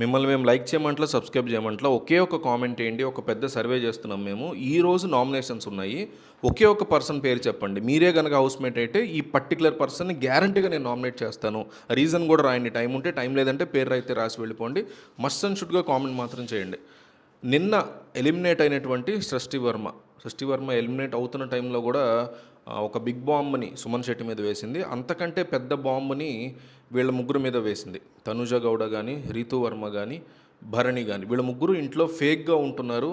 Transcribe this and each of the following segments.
మిమ్మల్ని మేము like చేయమంటలా, subscribe చేయమంటలా. ఒకే ఒక కామెంట్ ఏంటి, ఒక పెద్ద సర్వే చేస్తున్నాం మేము. ఈరోజు నామినేషన్స్ ఉన్నాయి. ఒకే ఒక పర్సన్ పేరు చెప్పండి. మీరే కనుక హౌస్మేట్ అయితే ఈ పర్టికులర్ పర్సన్ని గ్యారంటీగా నేను నామినేట్ చేస్తాను. రీజన్ కూడా రాయండి. టైం ఉంటే, టైం లేదంటే పేరు అయితే రాసి వెళ్ళిపోండి. మస్ట్ అండ్ షుడ్గా కామెంట్ మాత్రం చేయండి. నిన్న ఎలిమినేట్ అయినటువంటి సృష్టి వర్మ ఎలిమినేట్ అవుతున్న టైంలో కూడా ఒక బిగ్ బాంబ్ని సుమన్ శెట్టి మీద వేసింది. అంతకంటే పెద్ద బాంబుని వీళ్ళ ముగ్గురు మీద వేసింది. తనుజ గౌడ కానీ, రీతు వర్మ కానీ, భరణి కానీ. వీళ్ళ ముగ్గురు ఇంట్లో ఫేక్గా ఉంటున్నారు.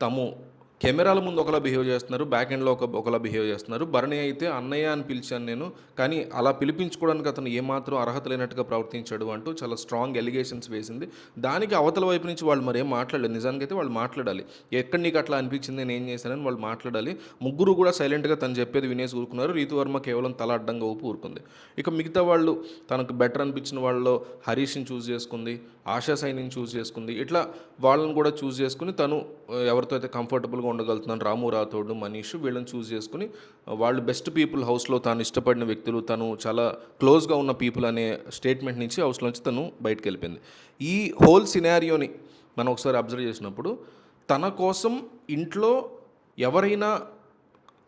తాము కెమెరాల ముందు ఒకలా బిహేవ్ చేస్తున్నారు, బ్యాక్ ఎండ్లో ఒకలా బిహేవ్ చేస్తున్నారు. భరణి అయితే అన్నయ్య అని పిలిచాను నేను, కానీ అలా పిలిపించుకోవడానికి అతను ఏమాత్రం అర్హత లేనట్టుగా ప్రవర్తించాడు అంటూ చాలా స్ట్రాంగ్ ఎలిగేషన్స్ వేసింది. దానికి అవతల వైపు నుంచి వాళ్ళు మరేం మాట్లాడలేదు. నిజానికైతే వాళ్ళు మాట్లాడాలి. ఎక్కడ నీకు అట్లా అనిపించింది, నేను ఏం చేశానని వాళ్ళు మాట్లాడాలి. ముగ్గురు కూడా సైలెంట్గా తను చెప్పేది వినేసి ఊరుకున్నారు. రీతువర్మ కేవలం తల అడ్డంగా ఊపి ఊరుకుంది. ఇక మిగతా వాళ్ళు తనకు బెటర్ అనిపించిన వాళ్ళలో హరీష్ని చూస్ చేసుకుంది, ఆశా సైనిని చూస్ చేసుకుంది. ఇట్లా వాళ్ళని కూడా చూస్ చేసుకుని తను ఎవరితో అయితే కంఫర్టబుల్గా ఉండగలుగుతున్నాను, రాము రాథోడ్, మనీష్, వీళ్ళని చూస్ చేసుకుని వాళ్ళు బెస్ట్ పీపుల్ హౌస్లో తాను ఇష్టపడిన వ్యక్తులు, తను చాలా క్లోజ్గా ఉన్న పీపుల్ అనే స్టేట్మెంట్ నుంచి హౌస్లోంచి తను బయటకు వెళ్ళిపోయింది. ఈ హోల్ సినారియోని మనం ఒకసారి అబ్జర్వ్ చేసినప్పుడు తన కోసం ఇంట్లో ఎవరైనా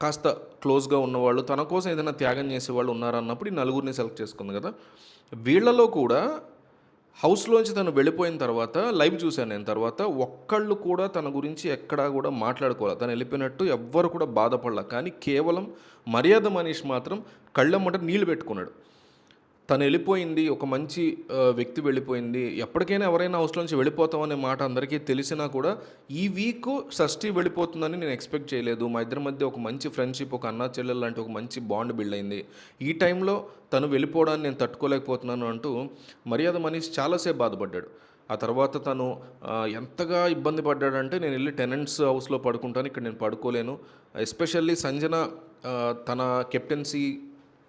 కాస్త క్లోజ్గా ఉన్నవాళ్ళు, తన కోసం ఏదైనా త్యాగం చేసేవాళ్ళు ఉన్నారన్నప్పుడు ఈ నలుగురిని సెలెక్ట్ చేసుకుంది కదా. వీళ్ళలో కూడా హౌస్లోంచి తను వెళ్ళిపోయిన తర్వాత లైవ్ చూశాను నేను. తర్వాత ఒక్కళ్ళు కూడా తన గురించి ఎక్కడా కూడా మాట్లాడుకోవాలి. తను వెళ్ళిపోయినట్టు ఎవ్వరు కూడా బాధపడలే. కానీ కేవలం మర్యాద మనీష్ మాత్రం కళ్ళమ్మట నీళ్లు పెట్టుకున్నాడు. తను వెళ్ళిపోయింది, ఒక మంచి వ్యక్తి వెళ్ళిపోయింది, ఎప్పటికైనా ఎవరైనా హౌస్లోంచి వెళ్ళిపోతామనే మాట అందరికీ తెలిసినా కూడా ఈ వీక్ షష్ఠి వెళ్ళిపోతుందని నేను ఎక్స్పెక్ట్ చేయలేదు. మా ఇద్దరి మధ్య ఒక మంచి ఫ్రెండ్షిప్, ఒక అన్నా చెల్లెలు లాంటి ఒక మంచి బాండ్ బిల్డ్ అయింది. ఈ టైంలో తను వెళ్ళిపోవడాన్ని నేను తట్టుకోలేకపోతున్నాను అంటూ మర్యాద మనీష్ చాలాసేపు బాధపడ్డాడు. ఆ తర్వాత తను ఎంతగా ఇబ్బంది పడ్డాడంటే, నేను వెళ్ళి టెనెంట్స్ హౌస్లో పడుకుంటాను, ఇక్కడ నేను పడుకోలేను. ఎస్పెషల్లీ సంజన తన కెప్టెన్సీ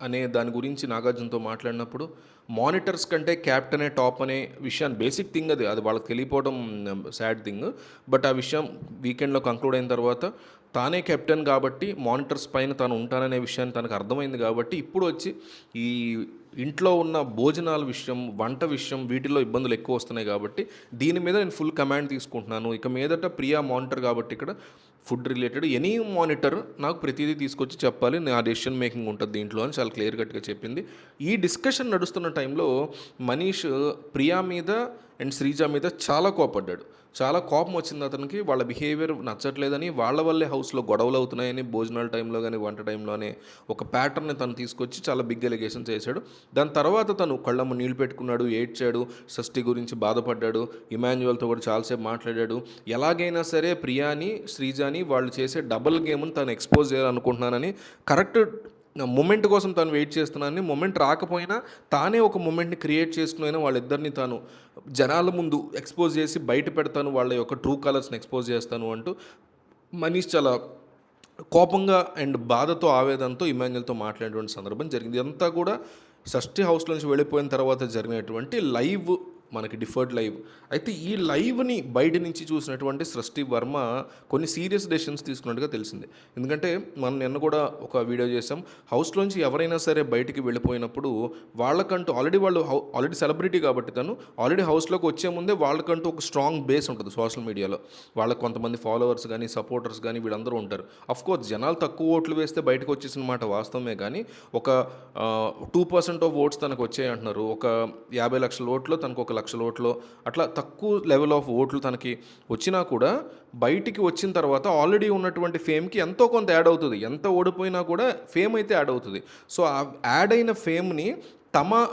అనే దాని గురించి నాగార్జునతో మాట్లాడినప్పుడు మానిటర్స్ కంటే క్యాప్టెనే టాప్ అనే విషయాన్ని, బేసిక్ థింగ్ అది వాళ్ళకి తెలియపోవడం సాడ్ థింగ్. బట్ ఆ విషయం వీకెండ్లో కంక్లూడ్ అయిన తర్వాత తానే కెప్టెన్ కాబట్టి మానిటర్స్ పైన తాను ఉంటాననే విషయాన్ని తనకు అర్థమైంది. కాబట్టి ఇప్పుడు వచ్చి ఈ ఇంట్లో ఉన్న భోజనాల విషయం, వంట విషయం, వీటిల్లో ఇబ్బందులు ఎక్కువ వస్తున్నాయి. కాబట్టి దీని మీద నేను ఫుల్ కమాండ్ తీసుకుంటున్నాను. ఇక మీదట ప్రియా మానిటర్ కాబట్టి ఇక్కడ ఫుడ్ రిలేటెడ్ ఎనీ మానిటర్ నాకు ప్రతిదీ తీసుకొచ్చి చెప్పాలి, నా డెసిషన్ మేకింగ్ ఉంటుంది దీంట్లో అని చాలా క్లియర్ కట్గా చెప్పింది. ఈ డిస్కషన్ నడుస్తున్న టైంలో మనీష్ ప్రియా మీద అండ్ శ్రీజ మీద చాలా కోపడ్డాడు. చాలా కోపం వచ్చింది అతనికి. వాళ్ళ బిహేవియర్ నచ్చట్లేదని, వాళ్ళ వల్లే హౌస్లో గొడవలు అవుతున్నాయని, భోజనాల టైంలో కానీ వంట టైంలోనే ఒక ప్యాటర్న్ని తను తీసుకొచ్చి చాలా బిగ్ ఎలిగేషన్స్ చేశాడు. దాని తర్వాత తను కళ్ళమ్మ నీళ్ళు పెట్టుకున్నాడు, ఏడ్చాడు, షష్ఠి గురించి బాధపడ్డాడు, ఇమాన్యువల్తో కూడా చాలాసేపు మాట్లాడాడు. ఎలాగైనా సరే ప్రియాని, శ్రీజాని వాళ్ళు చేసే డబుల్ గేమ్ని తను ఎక్స్పోజ్ చేయాలనుకుంటున్నానని, కరెక్ట్ మూమెంట్ కోసం తను వెయిట్ చేస్తున్నానని, మూమెంట్ రాకపోయినా తానే ఒక మూమెంట్ని క్రియేట్ చేసుకునైనా వాళ్ళిద్దరిని తాను జనాల ముందు ఎక్స్పోజ్ చేసి బయట పెడతాను, వాళ్ళ యొక్క ట్రూ కలర్స్ని ఎక్స్పోజ్ చేస్తాను అంటూ మనీష్ చాలా కోపంగా అండ్ బాధతో, ఆవేదనతో ఇమాన్యుల్తో మాట్లాడేటువంటి సందర్భం జరిగింది. ఇదంతా కూడా షష్ఠి హౌస్ నుంచి వెళ్ళిపోయిన తర్వాత జరిగినటువంటి లైవ్, మనకి డిఫర్డ్ లైవ్. అయితే ఈ లైవ్ని బయట నుంచి చూసినటువంటి సృష్టి వర్మ కొన్ని సీరియస్ డెసిషన్స్ తీసుకున్నట్టుగా తెలిసింది. ఎందుకంటే మనం నిన్న కూడా ఒక వీడియో చేసాం. హౌస్లోంచి ఎవరైనా సరే బయటికి వెళ్ళిపోయినప్పుడు వాళ్ళకంటూ ఆల్రెడీ సెలబ్రిటీ కాబట్టి తను ఆల్రెడీ హౌస్లోకి వచ్చే ముందే వాళ్ళకంటూ ఒక స్ట్రాంగ్ బేస్ ఉంటుంది సోషల్ మీడియాలో. వాళ్ళకి కొంతమంది ఫాలోవర్స్ కానీ, సపోర్టర్స్ కానీ వీళ్ళందరూ ఉంటారు. అఫ్కోర్స్ జనాలు తక్కువ ఓట్లు వేస్తే బయటకు వచ్చేసిన మాట వాస్తవమే, కానీ ఒక 2% ఆఫ్ ఓట్స్ తనకు వచ్చాయి అంటున్నారు. ఒక 50 లక్షల ఓట్లో తనకు 1 లక్షల ఓట్లు, అట్లా తక్కువ లెవెల్ ఆఫ్ ఓట్లు తనకి వచ్చినా కూడా బయటికి వచ్చిన తర్వాత ఆల్రెడీ ఉన్నటువంటి ఫేమ్కి ఎంతో కొంత యాడ్ అవుతుంది. ఎంత ఓడిపోయినా కూడా ఫేమ్ అయితే యాడ్ అవుతుంది. సో ఆ యాడ్ అయిన ఫేమ్ని తమ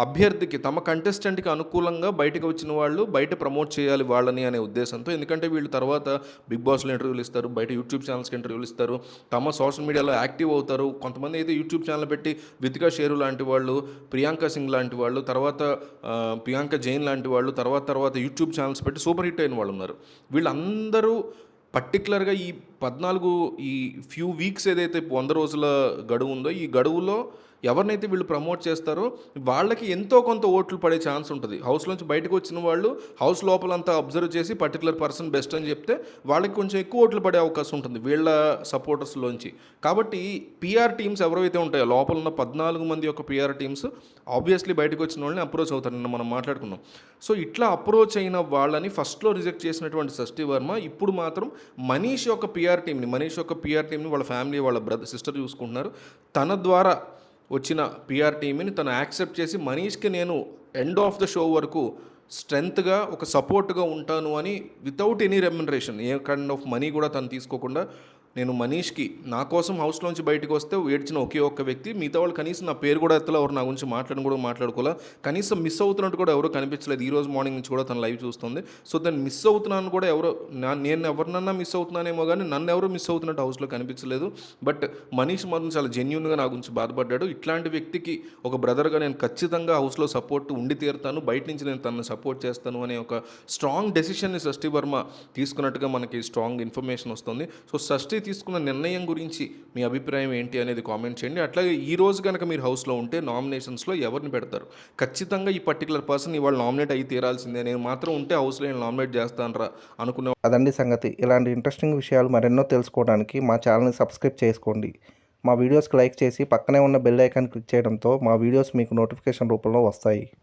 అభ్యర్థికి, తమ కంటెస్టెంట్కి అనుకూలంగా బయటకు వచ్చిన వాళ్ళు బయట ప్రమోట్ చేయాలి వాళ్ళని అనే ఉద్దేశంతో. ఎందుకంటే వీళ్ళు తర్వాత బిగ్ బాస్లో ఇంటర్వ్యూలు ఇస్తారు, బయట యూట్యూబ్ ఛానల్స్కి ఇంటర్వ్యూలు ఇస్తారు, తమ సోషల్ మీడియాలో యాక్టివ్ అవుతారు. కొంతమంది అయితే యూట్యూబ్ ఛానల్ పెట్టి వితికా షేరు లాంటి వాళ్ళు, ప్రియాంక సింగ్ లాంటి వాళ్ళు, తర్వాత ప్రియాంక జైన్ లాంటి వాళ్ళు, తర్వాత యూట్యూబ్ ఛానల్స్ పెట్టి సూపర్ హిట్ అయిన వాళ్ళు ఉన్నారు. వీళ్ళందరూ పర్టికులర్గా ఈ 14 ఈ ఫ్యూ వీక్స్ ఏదైతే 100 రోజుల గడువు ఉందో, ఈ గడువులో ఎవరినైతే వీళ్ళు ప్రమోట్ చేస్తారో వాళ్ళకి ఎంతో కొంత ఓట్లు పడే ఛాన్స్ ఉంటుంది. హౌస్‌లోంచి బయటకు వచ్చిన వాళ్ళు హౌస్ లోపలంతా అబ్జర్వ్ చేసి పర్టిక్యులర్ పర్సన్ బెస్ట్ అని చెప్తే వాళ్ళకి కొంచెం ఎక్కువ ఓట్లు పడే అవకాశం ఉంటుంది వీళ్ళ సపోర్టర్స్‌లోంచి. కాబట్టి పీఆర్ టీమ్స్ ఎవరైతే ఉంటాయో లోపల ఉన్న 14 మంది యొక్క పీఆర్ టీమ్స్ ఆబ్వియస్లీ బయటకు వచ్చిన వాళ్ళని అప్రోచ్ అవుతారు. నిన్న మనం మాట్లాడుకున్నాం. సో ఇట్లా అప్రోచ్ అయిన వాళ్ళని ఫస్ట్‌లో రిజెక్ట్ చేసినటువంటి షష్ఠి వర్మ ఇప్పుడు మాత్రం మనీష్ యొక్క పీఆర్ టీమ్‌ని వాళ్ళ ఫ్యామిలీ, వాళ్ళ సిస్టర్ చూసుకుంటున్నారు. తన ద్వారా వచ్చిన పీఆర్ టీమ్‌ని తను యాక్సెప్ట్ చేసి మనీష్‌కి నేను ఎండ్ ఆఫ్ ద షో వరకు స్ట్రెంగ్త్‌గా ఒక సపోర్ట్‌గా ఉంటాను అని without any remuneration, A kind of money కూడా తను తీసుకోకుండా నేను మనీష్‌కి నా కోసం హౌస్‌లోంచి బయటకు వస్తే ఏడ్చిన ఒకే ఒక్క వ్యక్తి. మిగతా వాళ్ళు కనీసం నా పేరు కూడా ఎత్తలా, ఎవరు నా గురించి మాట్లాడుకోలే. కనీసం మిస్ అవుతున్నట్టు కూడా ఎవరు కనిపించలేదు. ఈరోజు మార్నింగ్ నుంచి కూడా తను లైవ్ చూస్తుంది. సో దాన్ని మిస్ అవుతున్నాను కూడా ఎవరో నేను ఎవరినన్నా మిస్ అవుతున్నానేమో కానీ నన్ను ఎవరు మిస్ అవుతున్నట్టు హౌస్‌లో కనిపించలేదు. బట్ మనీష్ మాత్రం చాలా జెన్యూన్‌గా నా గురించి బాధపడ్డాడు. ఇట్లాంటి వ్యక్తికి ఒక బ్రదర్‌గా నేను ఖచ్చితంగా హౌస్‌లో సపోర్ట్ ఉండి తీరుతాను. బయట నుంచి నేను తనని సపోర్ట్ చేస్తాను అనే ఒక స్ట్రాంగ్ డెసిషన్ని షష్ఠి వర్మ తీసుకున్నట్టుగా మనకి స్ట్రాంగ్ ఇన్ఫర్మేషన్ వస్తుంది. సో షష్ఠి తీసుకున్న నిర్ణయం గురించి మీ అభిప్రాయం ఏంటి అనేది కామెంట్ చేయండి. అట్లాగే ఈ రోజు కనుక మీరు హౌస్లో ఉంటే నామినేషన్స్లో ఎవరిని పెడతారు? ఖచ్చితంగా ఈ పర్టికులర్ పర్సన్ ఇవాళ నామినేట్ అయ్యి తీరాల్సిందే, నేను మాత్రం ఉంటే హౌస్లో నేను నామినేట్ చేస్తానరా అనుకునే అదండి సంగతి. ఇలాంటి ఇంట్రెస్టింగ్ విషయాలు మరెన్నో తెలుసుకోవడానికి మా ఛానల్ని సబ్స్క్రైబ్ చేసుకోండి. మా వీడియోస్కి లైక్ చేసి పక్కనే ఉన్న బెల్ ఐకాన్ క్లిక్ చేయడంతో మా వీడియోస్ మీకు నోటిఫికేషన్ రూపంలో వస్తాయి.